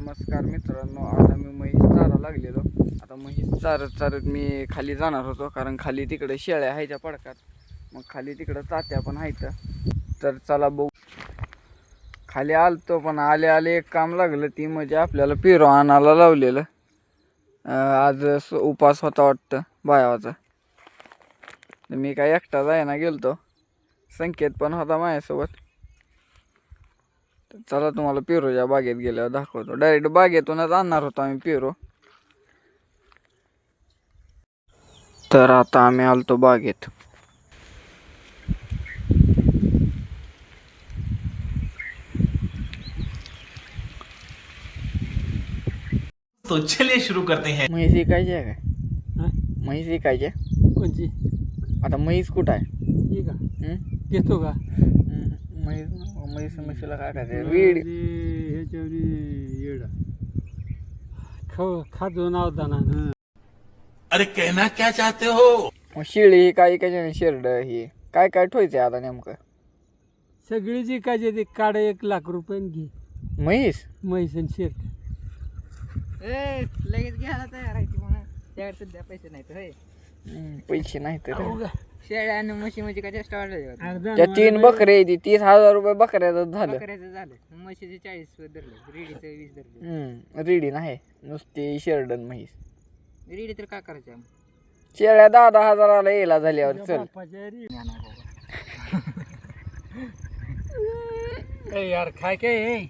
नमस्कार मित्रांनो, आता मी म्हैस चारा लागलेलो. आता म्हैस चारत चारत मी खाली जाणार होतो, कारण खाली तिकडे शेळ्या आहेत पडकात. मग खाली तिकडं तात्या पण आहेत. तर चला बघू. खाली आलतो पण आले आले एक काम लागलं, ती म्हणजे आपल्याला पेरू आणायला लावलेलं. आज उपास होता वाटतं बायावाचा. तर मी काय एकटा जायना गेलतो, संकेत पण होता माझ्यासोबत. चला तुम्हाला पेरूच्या बागेत गेल्यावर दाखवतो. डायरेक्ट बागेतूनच आणणार होतो आम्ही पेरू. तर आता आम्ही आलतो बागेत. तो चलिए शुरू करते हैं. म्हैस विकायची आहे काय? म्हैस विकायची आहे? कोणची आता म्हैस कुठं आहे? ही का घेतो का म्हैस म्हैस म्हशीला काय करायचं? वीड ह्याच्यावरी येडा खातो नावताना अरे कहना क्या चाहते हो? मग शिळी ही काय विकायची नाही, शेरड ही काय काय ठेवायचं आता नेमकं? सगळी जी काय ते काढ 1,00,000 रुपये घे म्हैस म्हैस आणि शेर. लगेच घ्यायला तयार आहे ती म्हणा. त्याकडे सध्या पैसे नाहीत होय. पैसे नाही तर शेळ्या आणि म्हशी म्हणजे काय जास्त वाढलं. त्या 3 बकरे आहे, 30,000 रुपये बकऱ्याचं झालं. बकऱ्याचं झालं, म्हशीचे 40 धरले, रेडीचं 20 धरले. रेडी नाही नुसती शेरडन म्हैस. रेडी तर काय करायचं? शेळ्या 10,000 यायला झाल्यावर चल. यार खाय काय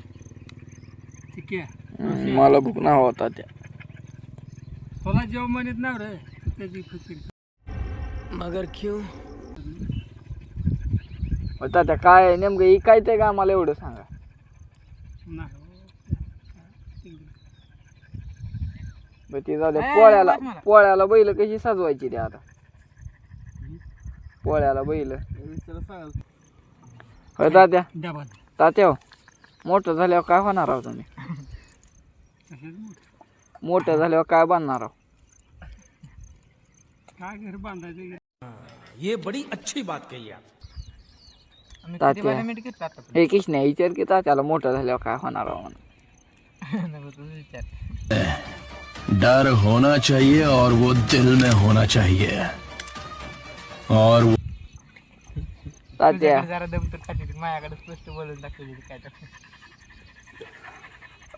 ठीक आहे. मला भूक ना होता त्या. तुला जेव म्हणत ना रे त्याची खुशी. मगर क्यों? होता त्या काय नेमकं इकायचंय का आम्हाला एवढं सांगा. बरं ते जाऊ द्या. पोळ्याला बैल कशी सजवायची ते आता? पोळ्याला बैल होय तात्या. डबल तात्या हो, मोठं झाल्यावर काय होणार आहो तुम्ही? मोठं झाल्यावर काय बनणार आहो? काय घर बांधायचं? ये बड़ी अच्छी बात कही आप. तात्या हे किस नाही विचार की तात्याला मोठं झाल्यावर काय होणार आहो म्हणून. डर होना चाहिए और वो दिल में होना चाहिए. और तात्या जरा दम तर खाते माझ्याकडे स्पष्ट बोलून दाखवली काय तर.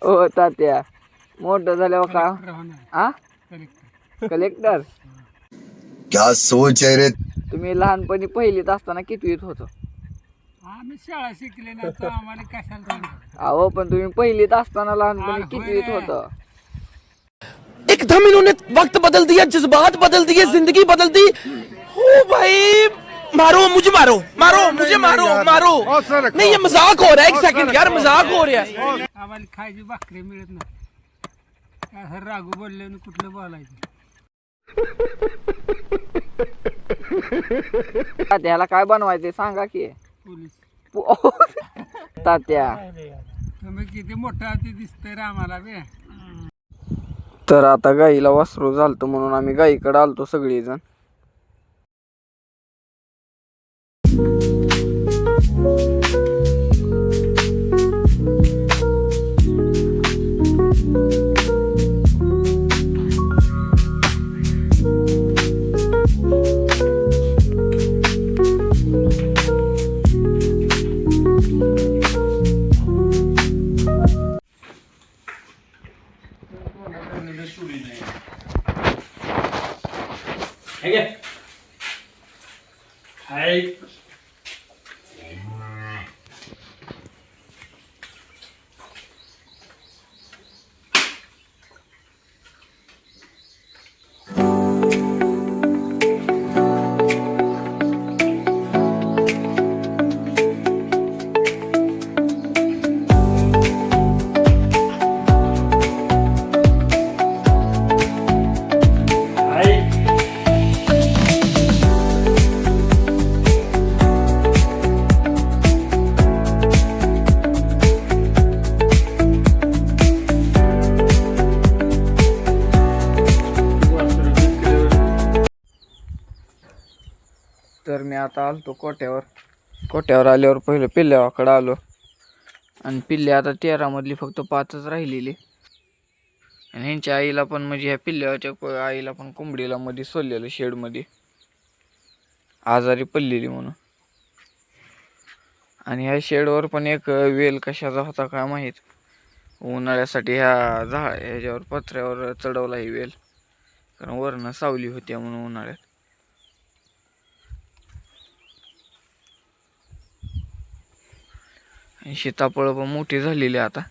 ओ तात्या मोठं झाल्यावर काय? हा कलेक्टर. क्या सोच है रे. तुम्ही लहानपणी पहिलीत असताना कितवीत होतो? आम्ही शाळा शिकले नाही तर आम्हाला कशाला जाणार? अहो पण तुम्ही पहिलीत असताना लहानपणी कितवीत होतं? एकदम इन्होंने वक्त बदल दिया, जज्बात बदल दिए, जिंदगी बदल दी. ओ भाई मारो मुझे, मारो मारो मुझे, मारो मारो. नहीं ये मजाक हो रहा है. एक सेकंड यार, मजाक हो रहा है. आम्हाला खायची भाकरी मिळत नाही. काय रागू बोलले कुठलं बोलायचं? तात्याला काय बनवायचे सांगा की. पोलीस तात्या तुम्ही किती मोठा ते दिसतंय रे आम्हाला बे. तर आता गाईला वासरू झालतं म्हणून आम्ही गाईकडे आलतो सगळेजण. तर मी आता आलतो कोट्यावर आल्यावर पहिलं पिल्ल्यावाकडं आलो. आणि पिल्ले आता 13 मधली फक्त 5च राहिलेली. आणि ह्यांच्या आईला पण म्हणजे ह्या पिल्ल्याच्या आईला पण कोंबडीला मध्ये सोडलेलं शेडमध्ये आजारी पडलेली म्हणून. आणि ह्या शेडवर पण एक वेल कशाचा होता काय माहीत, उन्हाळ्यासाठी ह्याच्यावर पत्र्यावर चढवला ही वेल, कारण वरनं सावली होती म्हणून उन्हाळ्यात. आणि सीताफळ पण मोठी झालेली आता.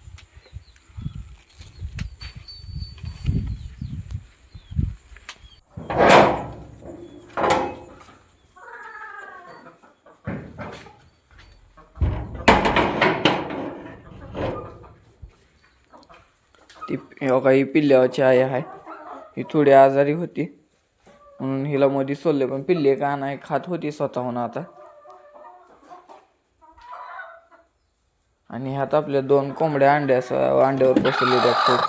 ती काही पिल्ल्याची आई आहे, ही थोडी आजारी होती म्हणून हिला मध्ये सोडले, पण पिल्ले का नाही खात होती स्वतःहून आता. आणि ह्यात आपल्या 2 कोंबड्या अंड्यावर बसवलेल्या खूप.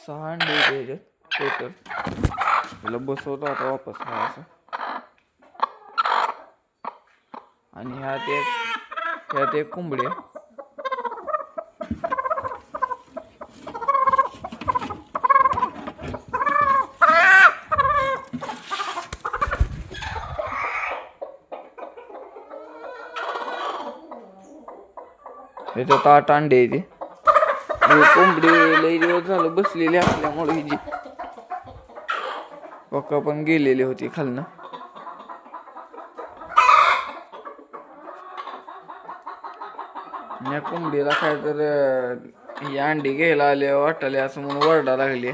सहा अंडे टोटल. त्याला बसवतो आता वापस हा असं. आणि ह्यात एक कोंबडी आहे. ह्याच्यात 8 अंडे आहे. कोंबडी लई दिवस झालं बसलेली असल्यामुळे हिची पक्का पण गेलेली होती खालनं. या कोंबडीला काय तर ही अंडी घ्यायला आले वाटले असं म्हणून वरडा लागली.